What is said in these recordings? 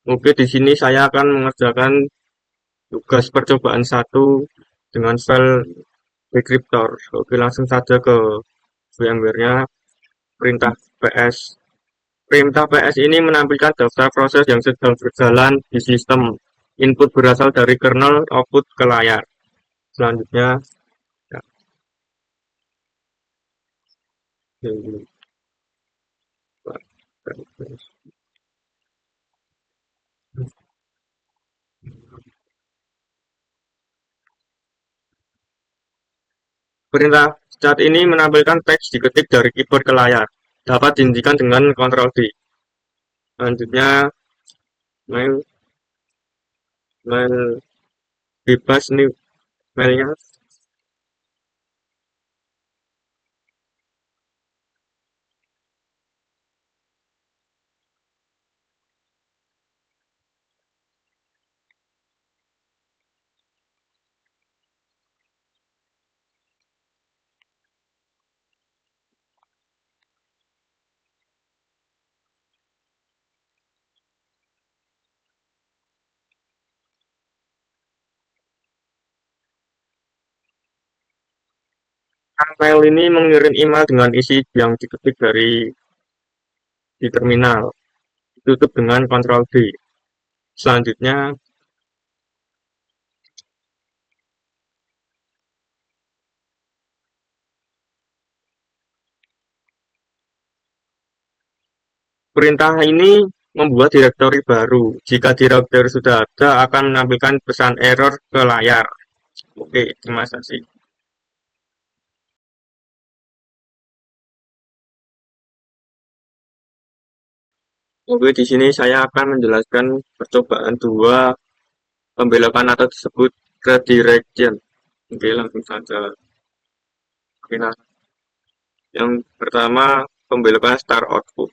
Oke, di sini saya akan mengerjakan tugas percobaan satu dengan file deskriptor. Oke, langsung saja ke VMware-nya. Perintah PS. Perintah PS ini menampilkan daftar proses yang sedang berjalan di sistem. Input berasal dari kernel, output ke layar. Selanjutnya, ya, ini. Perintah cat ini menampilkan teks diketik dari keyboard ke layar. Dapat dihentikan dengan Ctrl D. Selanjutnya, mail, mail bebas nih mailnya. Mail ini mengirim email dengan isi yang diketik di terminal. Ditutup dengan Ctrl D. Selanjutnya, perintah ini membuat direktori baru. Jika direktori sudah ada, akan menampilkan pesan error ke layar. Oke, terima kasih. Oke, di sini saya akan menjelaskan percobaan dua pembelokan atau disebut redirection. Oke, langsung saja. Oke, nah, yang pertama pembelokan start output.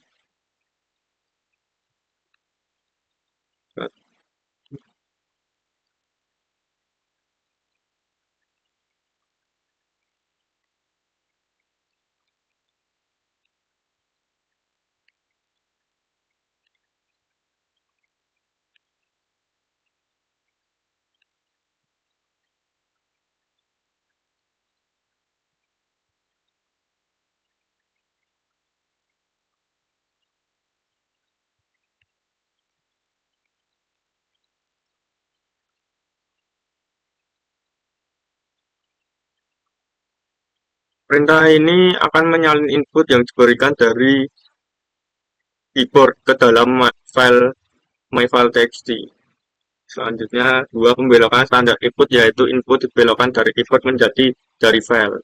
Perintah ini akan menyalin input yang diberikan dari keyboard ke dalam file myfile.txt. Selanjutnya, dua pembelokan standar input yaitu input dibelokkan dari keyboard menjadi dari file.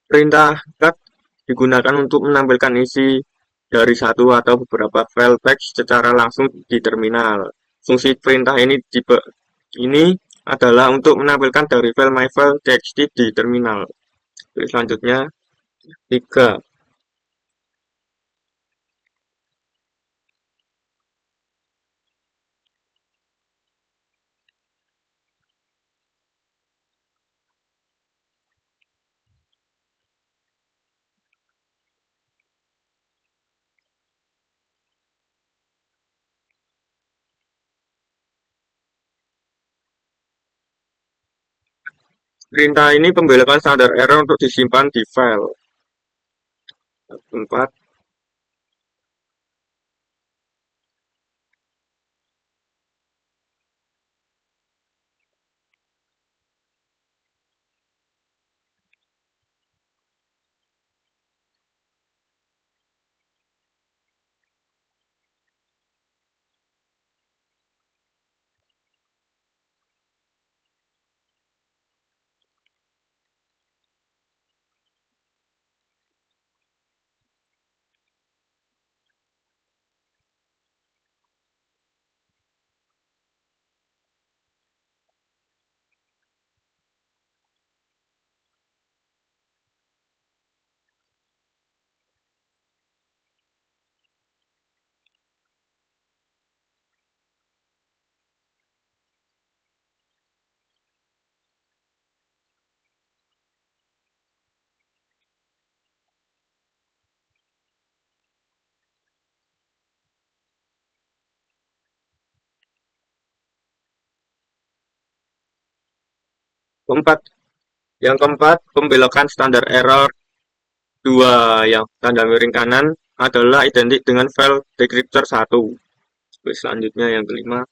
Perintah cut digunakan untuk menampilkan isi dari satu atau beberapa file teks secara langsung di terminal. Fungsi perintah ini adalah untuk menampilkan dari file myfile.txt di terminal. Selanjutnya, 3. Perintah ini pembelokan standar error untuk disimpan di file. 4. Keempat, yang keempat, pembelokan standar error 2 yang tanda miring kanan adalah identik dengan file descriptor 1. Selanjutnya yang kelima.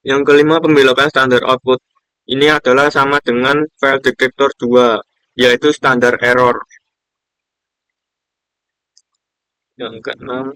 Yang kelima, pembelokan standar output. Ini adalah sama dengan file descriptor 2, yaitu standar error. Yang keenam,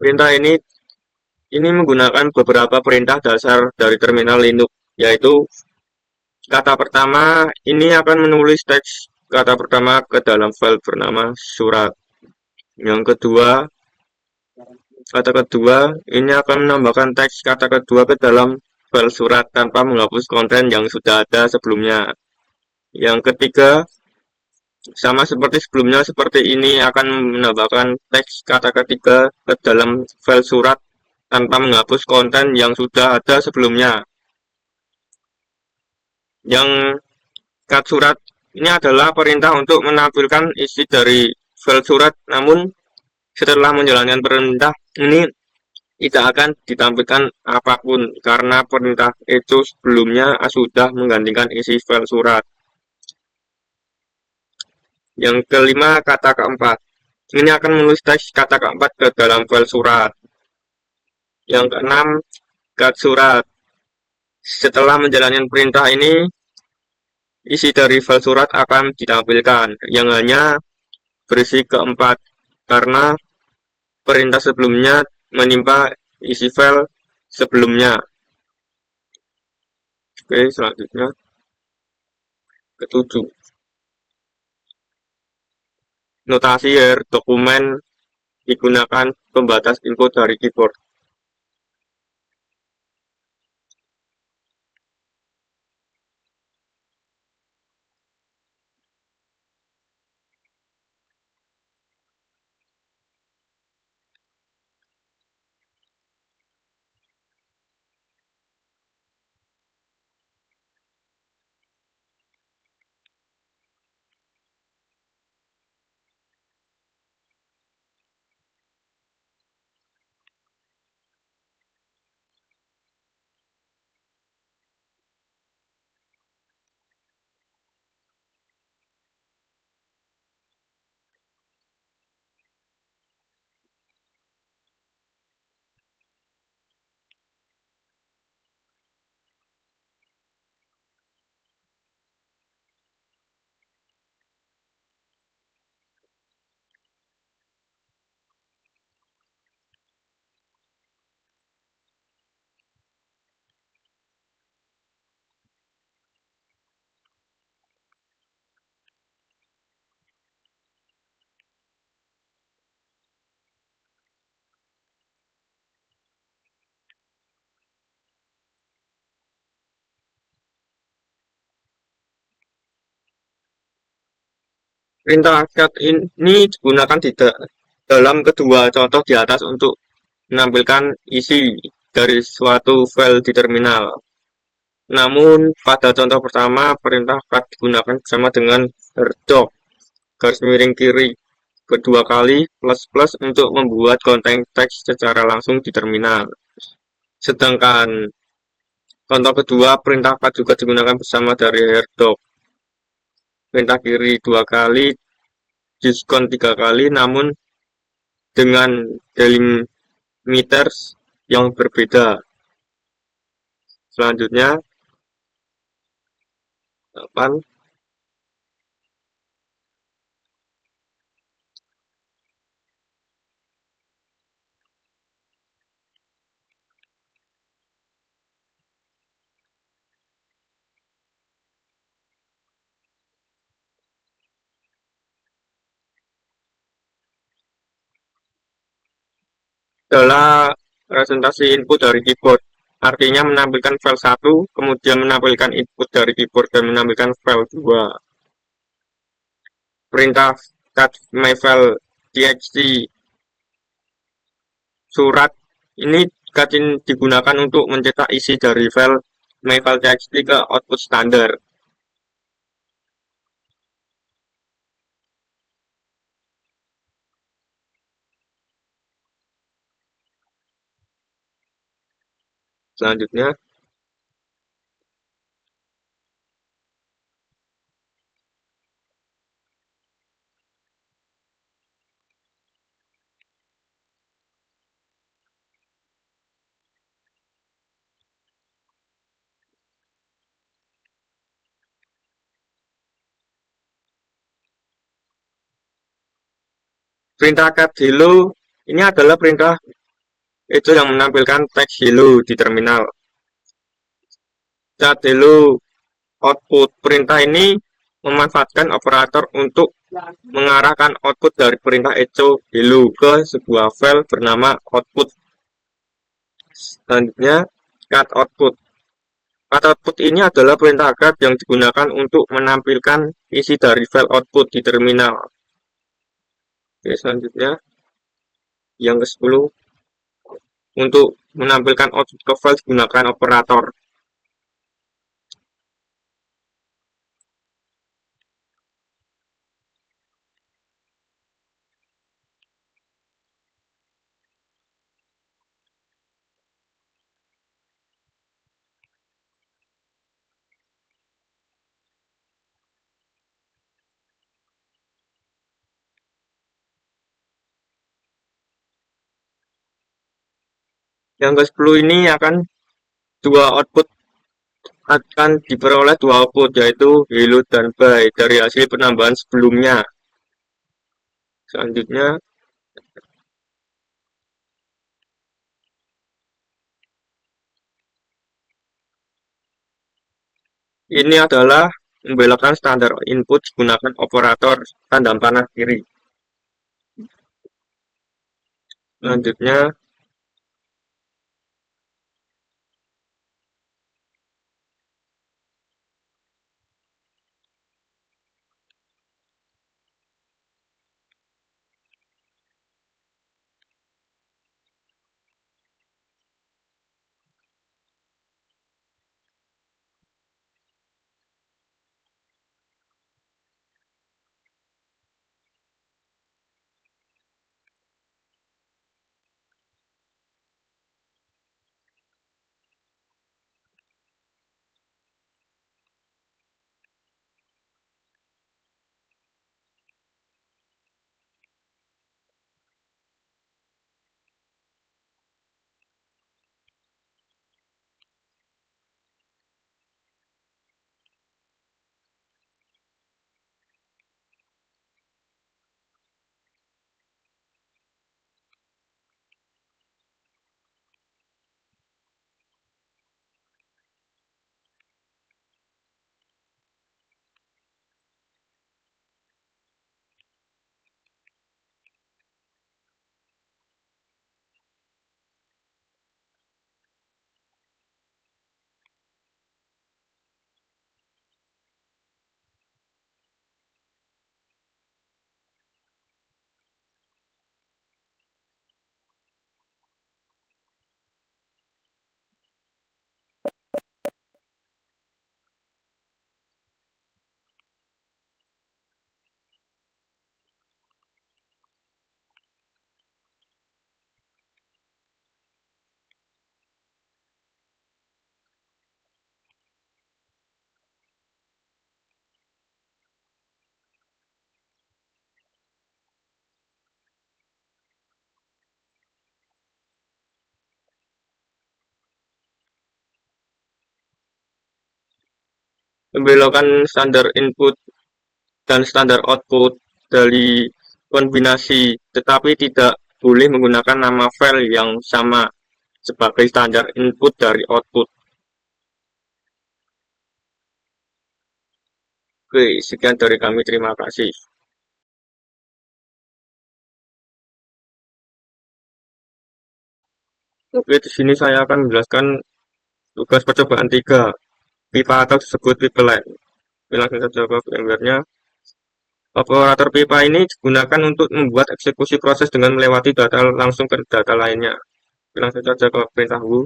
perintah ini menggunakan beberapa perintah dasar dari terminal Linux, yaitu kata pertama ini akan menulis teks kata pertama ke dalam file bernama surat. Yang kedua, kata kedua ini akan menambahkan teks kata kedua ke dalam file surat tanpa menghapus konten yang sudah ada sebelumnya. Yang ketiga, sama seperti sebelumnya, seperti ini akan menambahkan teks kata ketiga ke dalam file surat tanpa menghapus konten yang sudah ada sebelumnya. Yang cut surat ini adalah perintah untuk menampilkan isi dari file surat, namun setelah menjalankan perintah ini tidak akan ditampilkan apapun karena perintah itu sebelumnya sudah menggantikan isi file surat. Yang kelima, kata keempat. Ini akan menulis teks kata keempat ke dalam file surat. Yang keenam, cut surat. Setelah menjalankan perintah ini, isi dari file surat akan ditampilkan yang hanya berisi keempat karena perintah sebelumnya menimpa isi file sebelumnya. Oke, selanjutnya ketujuh. Notasi dokumen digunakan pembatas input dari keyboard. Perintah cat ini digunakan dalam kedua contoh di atas untuk menampilkan isi dari suatu file di terminal. Namun, pada contoh pertama, perintah cat digunakan bersama dengan herdok garis miring kiri kedua kali plus plus untuk membuat konten teks secara langsung di terminal. Sedangkan contoh kedua, perintah cut juga digunakan bersama dari herdok perintah kiri dua kali, diskon tiga kali, namun dengan delimiters yang berbeda. Selanjutnya, 8. Adalah presentasi input dari keyboard. Artinya menampilkan file 1, kemudian menampilkan input dari keyboard dan menampilkan file 2. Perintah cut myfile txt surat ini digunakan untuk mencetak isi dari file myfile txt ke output standar. Selanjutnya, perintah cut hello ini adalah perintah itu yang menampilkan teks hello di terminal. Cut hello output perintah ini memanfaatkan operator untuk mengarahkan output dari perintah echo hello ke sebuah file bernama output. Selanjutnya, cut output. Cut output ini adalah perintah cut yang digunakan untuk menampilkan isi dari file output di terminal. Oke, selanjutnya, yang ke-10, untuk menampilkan output ke file gunakan operator. Yang ke-10 ini akan diperoleh dua output, yaitu hello dan bye dari hasil penambahan sebelumnya. Selanjutnya, ini adalah membelokkan standar input menggunakan operator tanda panah kiri. Selanjutnya, Membelokkan standar input dan standar output dari kombinasi, tetapi tidak boleh menggunakan nama file yang sama sebagai standar input dari output. Oke, sekian dari kami. Terima kasih. Oke, di sini saya akan menjelaskan tugas percobaan 3, pipa atau disebut pipeline. Langsung saja ke VMware-nya. Operator pipa ini digunakan untuk membuat eksekusi proses dengan melewati data langsung ke data lainnya. Langsung saja ke perintah W.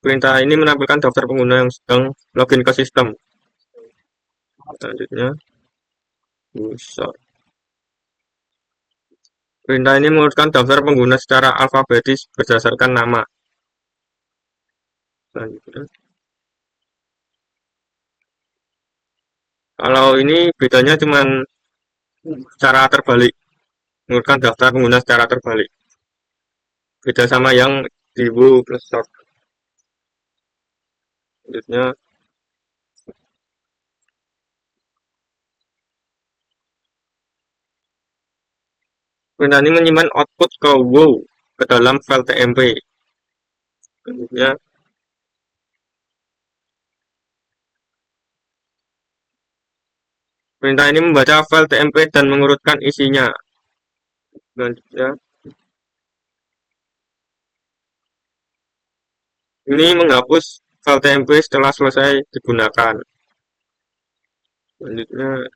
Perintah ini menampilkan daftar pengguna yang sedang login ke sistem. Selanjutnya, user. Perintah ini mengurutkan daftar pengguna secara alfabetis berdasarkan nama. Selanjutnya, kalau ini bedanya cuma secara terbalik, mengurutkan daftar pengguna secara terbalik. Beda sama yang di W plus sort. Selanjutnya, perintah ini menyimpan output ke WoW ke dalam file TMP. Selanjutnya, perintah ini membaca file TMP dan mengurutkan isinya. Selanjutnya, ini menghapus file TMP setelah selesai digunakan. Selanjutnya,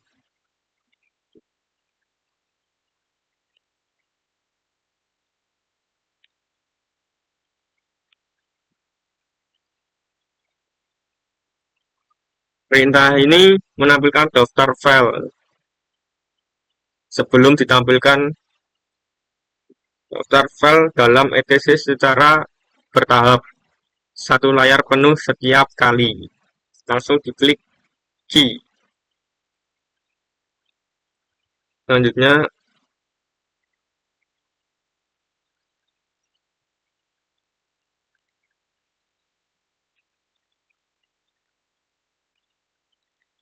perintah ini menampilkan daftar file sebelum ditampilkan daftar file dalam etc secara bertahap. Satu layar penuh setiap kali. Langsung diklik key. Selanjutnya,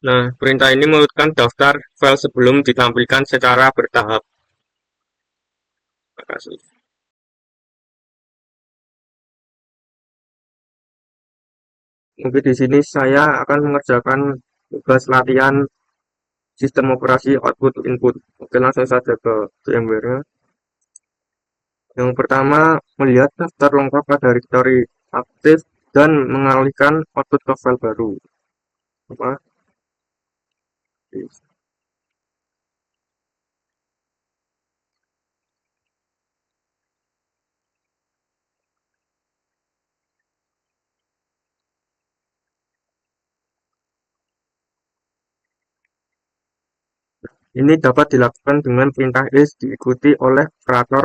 nah, perintah ini mengurutkan daftar file sebelum ditampilkan secara bertahap. Terima kasih. Mungkin di sini saya akan mengerjakan tugas latihan sistem operasi output input. Oke, langsung saja ke VMware-nya. Yang pertama, melihat daftar lengkap directory aktif dan mengalihkan output ke file baru. Apa? Ini dapat dilakukan dengan perintah is diikuti oleh operator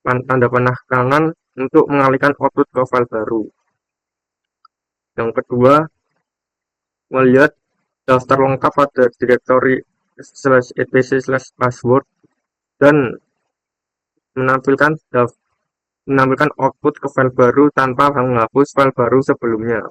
tanda panah kanan untuk mengalihkan output ke file baru. Yang kedua, melihat daftar lengkap pada directory /etc/password dan menampilkan output ke file baru tanpa menghapus file baru sebelumnya.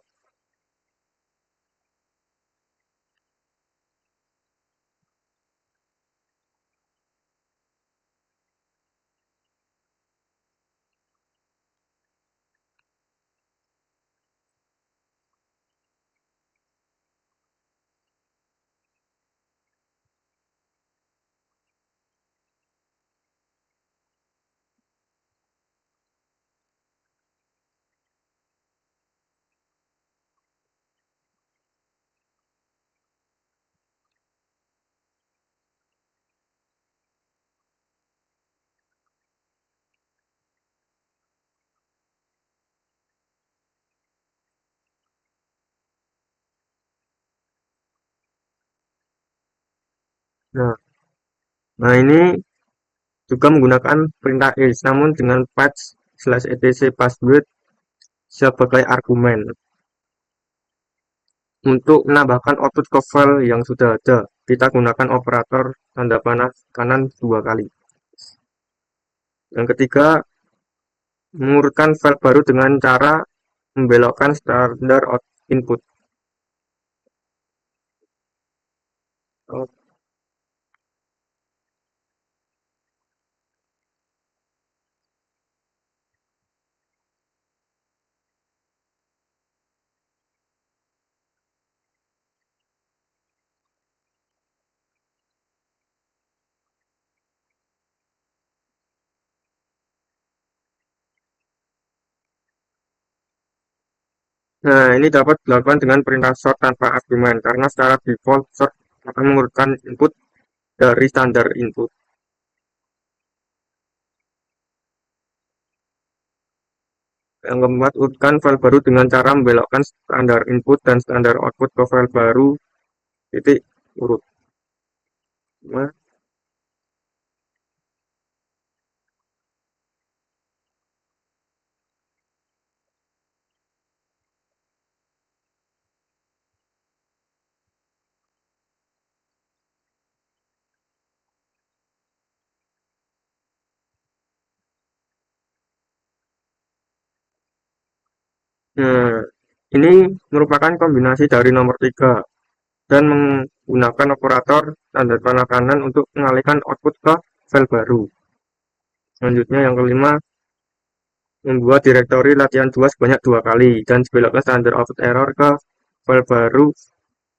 Nah, ini juga menggunakan perintah is, namun dengan patch/etc password sebagai argumen untuk menambahkan output ke file yang sudah ada. Kita gunakan operator tanda panah kanan 2 kali. Yang ketiga, mengurutkan file baru dengan cara membelokkan standar input. Oh, nah, ini dapat dilakukan dengan perintah sort tanpa argumen, karena secara default sort akan mengurutkan input dari standar input. Yang keempat, urutkan file baru dengan cara membelokkan standar input dan standar output ke file baru, titik urut. Nah, nah, ini merupakan kombinasi dari nomor 3 dan menggunakan operator tanda panah kanan untuk mengalihkan output ke file baru. Selanjutnya yang kelima, membuat direktori latihan 2 sebanyak 2 kali dan sebelokkan standar output error ke file baru,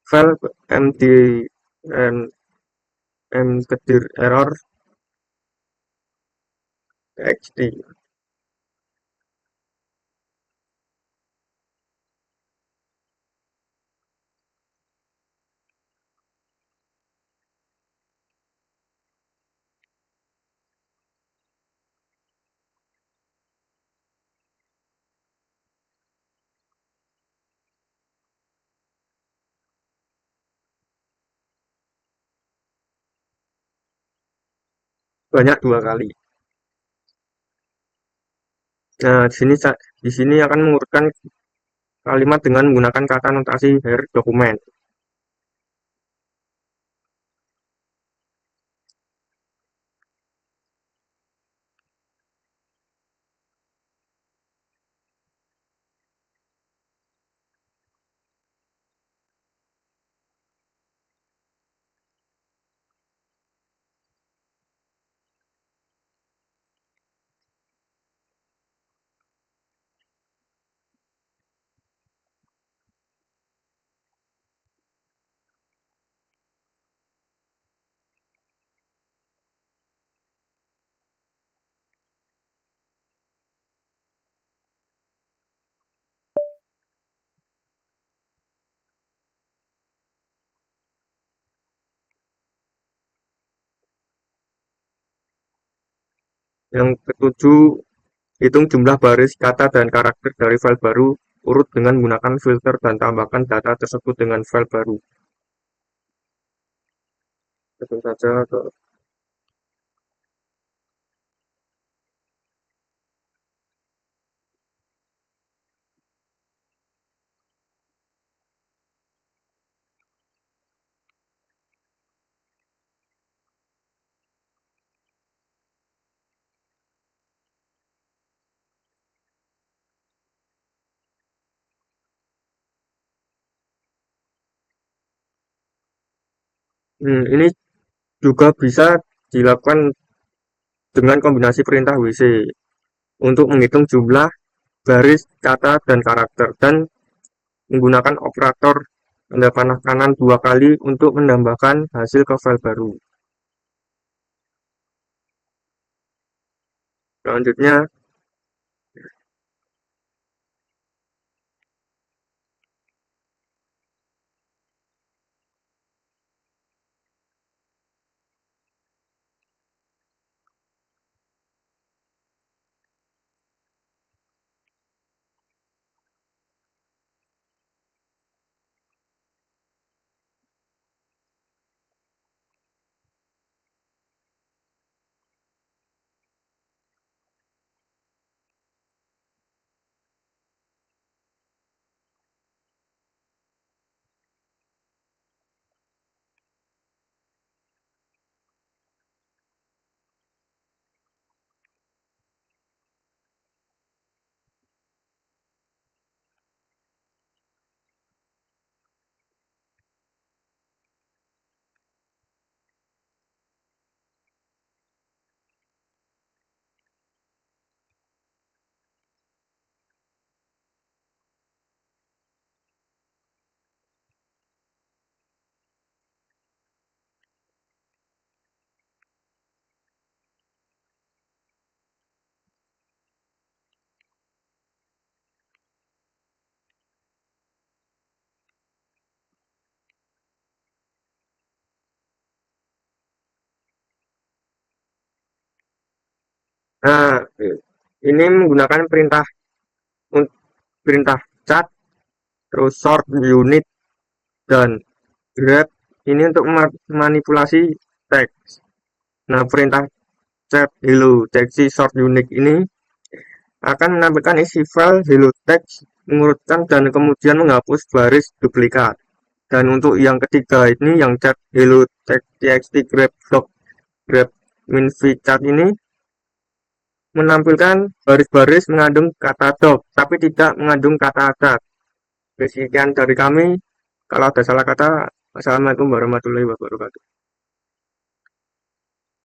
file md mkedir error txt. Banyak 2 kali. Nah, di sini akan mengurutkan kalimat dengan menggunakan kata notasi her dokumen. Yang ketujuh, hitung jumlah baris, kata, dan karakter dari file baru, urut dengan menggunakan filter dan tambahkan data tersebut dengan file baru. Tentu saja ke ini juga bisa dilakukan dengan kombinasi perintah WC untuk menghitung jumlah baris, kata, dan karakter, dan menggunakan operator tanda panah kanan 2 kali untuk menambahkan hasil ke file baru. Selanjutnya, Nah, ini menggunakan perintah cat, terus sort unit dan grep ini untuk memanipulasi teks. Nah, perintah cat hello text sort unit ini akan menampilkan isi file hello text, mengurutkan dan kemudian menghapus baris duplikat. Dan untuk yang ketiga ini yang cat hello text txt grep dot grep minvi cat ini menampilkan baris-baris mengandung kata dog tapi tidak mengandung kata cat. Sekian dari kami. Kalau ada salah kata, wassalamualaikum warahmatullahi wabarakatuh.